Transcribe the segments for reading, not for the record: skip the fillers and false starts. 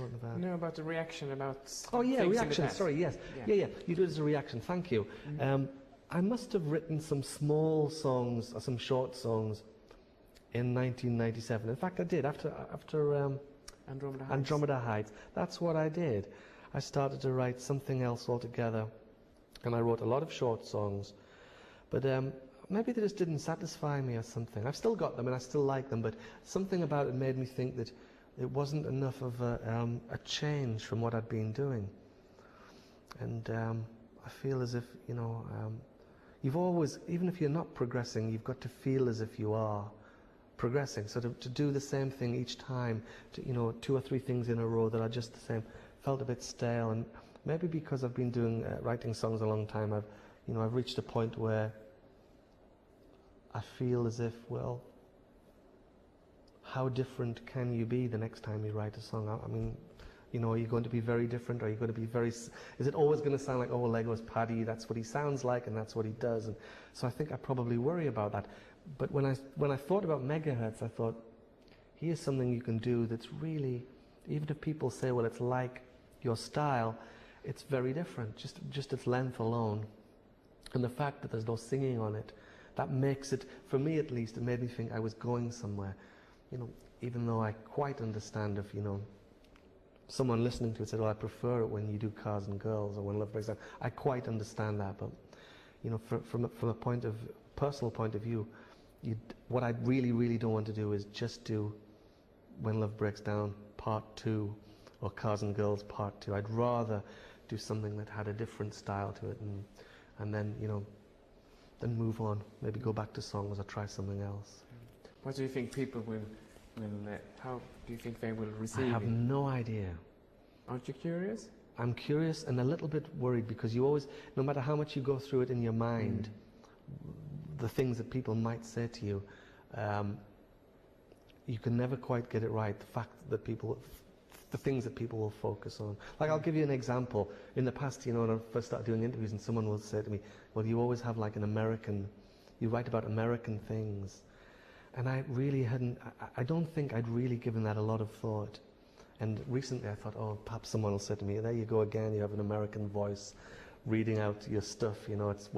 talking about? No, about the reaction about. Oh yeah, things in the reaction. past. Sorry, yes, yeah. You do it as a reaction. Thank you. I must have written some small songs, or some short songs, in 1997. In fact, I did after Andromeda Heights. That's what I did. I started to write something else altogether, and I wrote a lot of short songs. But maybe they just didn't satisfy me or something. I've still got them and I still like them, but something about it made me think that it wasn't enough of a change from what I'd been doing. And I feel as if, you know, you've always, even if you're not progressing, you've got to feel as if you are progressing. So to do the same thing each time, to, you know, 2 or 3 things in a row that are just the same, felt a bit stale. And maybe because I've been doing writing songs a long time, I've reached a point where I feel as if, well, how different can you be the next time you write a song? I mean, you know, are you going to be very different? Are you going to be very... Is it always going to sound like, oh, Lego's Paddy, that's what he sounds like and that's what he does? And so I think I probably worry about that. But when I thought about megahertz, I thought, here's something you can do that's really, even if people say, well, it's like your style, it's very different, just its length alone. And the fact that there's no singing on it, that makes it, for me at least, it made me think I was going somewhere. You know, even though I quite understand if, you know, someone listening to it said, well, I prefer it when you do Cars and Girls or when Love Breaks Down. I quite understand that, but, you know, from a personal point of view, what I really, really don't want to do is just do When Love Breaks Down Part 2 or Cars and Girls Part 2. I'd rather do something that had a different style to it, and then, you know, then move on, maybe go back to songs or try something else. What do you think people will how do you think they will receive it? I have no idea. Aren't you curious? I'm curious and a little bit worried, because you always, no matter how much you go through it in your mind, the things that people might say to you, you can never quite get it right. The fact that the things that people will focus on. Like, I'll give you an example. In the past, you know, when I first started doing interviews and someone will say to me, well, you always have like you write about American things. And I really I don't think I'd really given that a lot of thought. And recently I thought, oh, perhaps someone will say to me, there you go again, you have an American voice reading out your stuff, you know, it's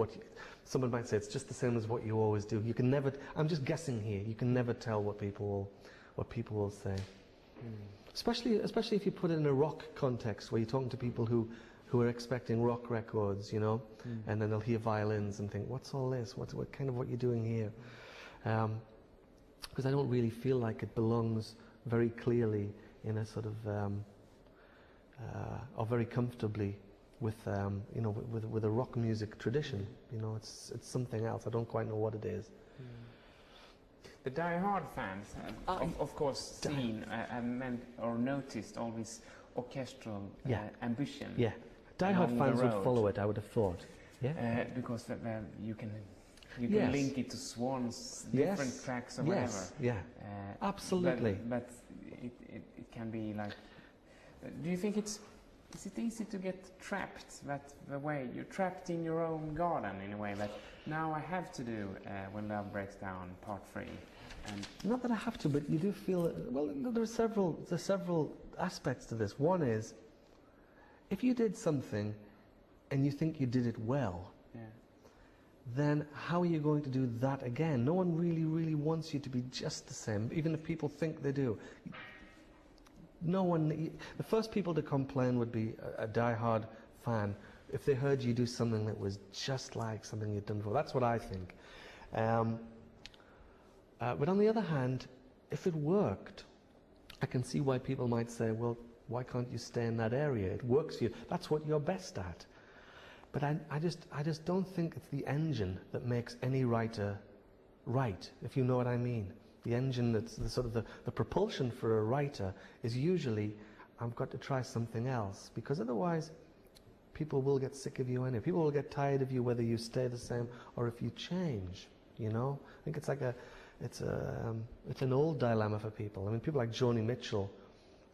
someone might say it's just the same as what you always do. You can never, I'm just guessing here, you can never tell what people will say. Especially if you put it in a rock context where you're talking to people who are expecting rock records, you know, and then they'll hear violins and think, what's all this? What you're doing here? Because I don't really feel like it belongs very clearly in a sort of, or very comfortably with, you know, with a rock music tradition. You know, it's something else. I don't quite know what it is. The die-hard fans have, of course, seen and or noticed all this orchestral ambition. Yeah, die-hard fans would follow it, I would have thought. Yeah, because you can link it to Swan's different tracks or whatever. Yeah, absolutely. But it can be like. Do you think is it easy to get trapped that the way you're trapped in your own garden in a way that now I have to do When Love Breaks Down Part 3? And not that I have to, but you do feel, well, there's several aspects to this. One is, if you did something and you think you did it well, then how are you going to do that again? No one really, really wants you to be just the same, even if people think they do. No one, the first people to complain would be a die-hard fan if they heard you do something that was just like something you'd done before. That's what I think. But on the other hand, if it worked, I can see why people might say, well, why can't you stay in that area? It works for you. That's what you're best at. But I just don't think it's the engine that makes any writer write, if you know what I mean. The engine that's the sort of the propulsion for a writer is usually, I've got to try something else, because otherwise people will get sick of you anyway. People will get tired of you whether you stay the same or if you change, you know. I think it's like it's an old dilemma for people. I mean, people like Joni Mitchell,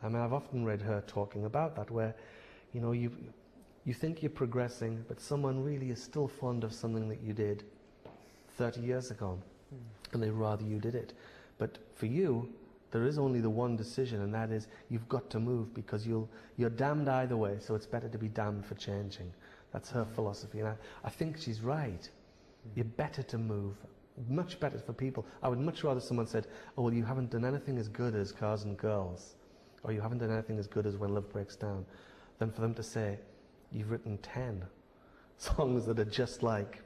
I mean, I've often read her talking about that, where, you know, you think you're progressing, but someone really is still fond of something that you did 30 years ago, and they'd rather you did it. But for you, There is only the one decision, and that is you've got to move because you're damned either way, so it's better to be damned for changing. That's her philosophy, and I think she's right. You're better to move, much better for people. I would much rather someone said, oh, well, you haven't done anything as good as Cars and Girls, or you haven't done anything as good as When Love Breaks Down, than for them to say, you've written 10 songs that are just like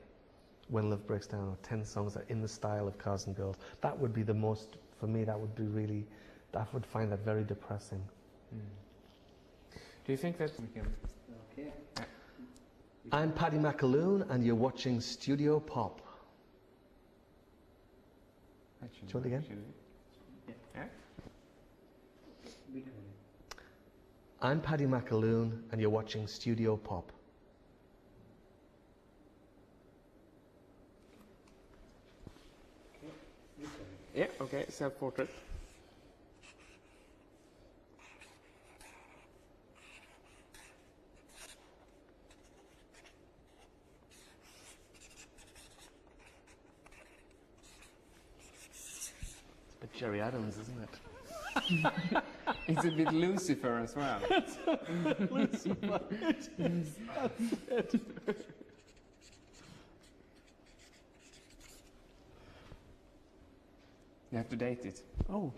When Love Breaks Down, or 10 songs that are in the style of Cars and Girls. That would be the most, for me, that would be really, I would find that very depressing. Do you think that... Okay. I'm Paddy McAloon, and you're watching Studio Pop. Do you want it again? Yeah. I'm Paddy McAloon, and you're watching Studio Pop. Yeah, okay, self-portrait. It's a bit Jerry Adams, isn't it? It's a bit Lucifer as well. Lucifer, it is. That's it. You have to date it. Oh,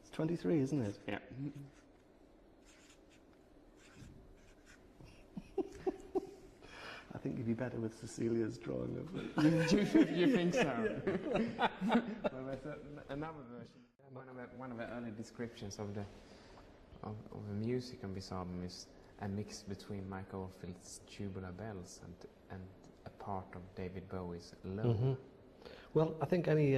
it's 23, isn't it? Yeah. I think you'd be better with Cecilia's drawing of it. You think so? Well, there's another version. One of the early descriptions of the music on this album is a mix between Mike Oldfield's Tubular Bells and a part of David Bowie's Low. Well, I think any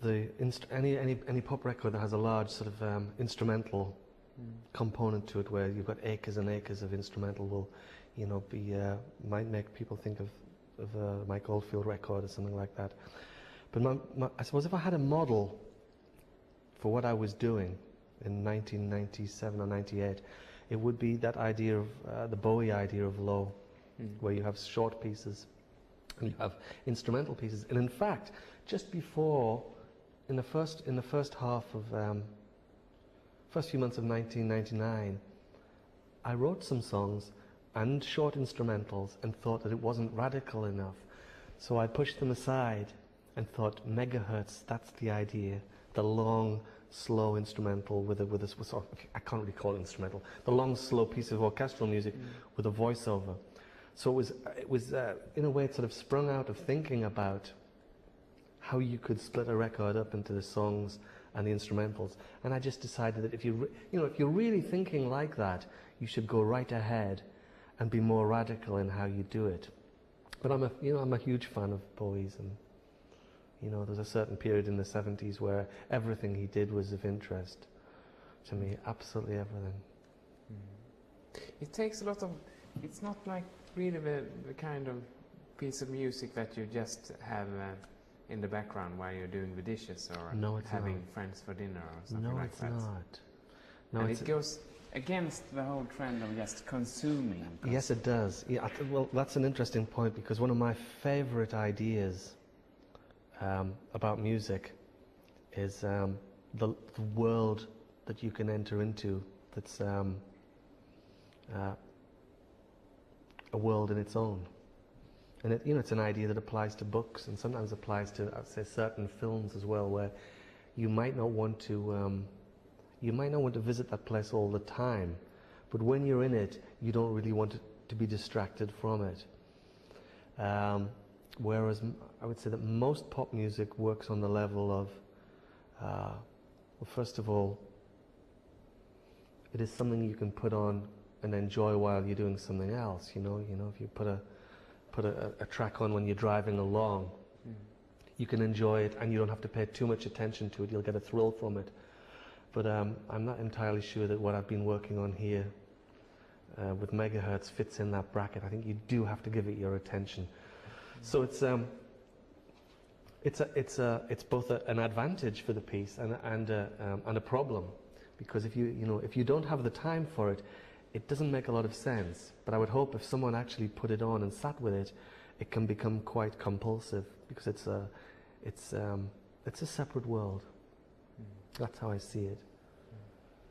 any pop record that has a large sort of instrumental component to it, where you've got acres and acres of instrumental, will, might make people think of a Mike Oldfield record or something like that. But I suppose if I had a model for what I was doing in 1997 or 98, it would be that idea of the Bowie idea of low, where you have short pieces and you have instrumental pieces. And in fact, just before, in the first half of first few months of 1999, I wrote some songs and short instrumentals and thought that it wasn't radical enough, so I pushed them aside and thought megahertz, that's the idea, the long slow instrumental with a sort of, I can't really call it instrumental, the long slow piece of orchestral music with a voiceover. So it was in a way it sort of sprung out of thinking about how you could split a record up into the songs and the instrumentals, and I just decided that if you're really thinking like that, you should go right ahead and be more radical in how you do it. But I'm a huge fan of Bowie's, and there's a certain period in the 70s where everything he did was of interest to me, absolutely everything. It takes a lot of, it's not like really the kind of piece of music that you just have in the background while you're doing the dishes or having friends for dinner or something like that. No, it's not. No, and it goes against the whole trend of just consuming. Yes, it does. Yeah, well, that's an interesting point, because one of my favorite ideas about music is the world that you can enter into, that's a world in its own. And it's an idea that applies to books, and sometimes applies to, I'd say, certain films as well, where you might not want to visit that place all the time, but when you're in it, you don't really want to be distracted from it. Whereas I would say that most pop music works on the level of, well, first of all, it is something you can put on and enjoy while you're doing something else. If you put a track on when you're driving along, you can enjoy it and you don't have to pay too much attention to it. You'll get a thrill from it. But I'm not entirely sure that what I've been working on here with megahertz fits in that bracket. I think you do have to give it your attention. So it's both an advantage for the piece and a problem, because if you don't have the time for it, it doesn't make a lot of sense. But I would hope if someone actually put it on and sat with it, it can become quite compulsive, because it's a separate world. Mm. That's how I see it.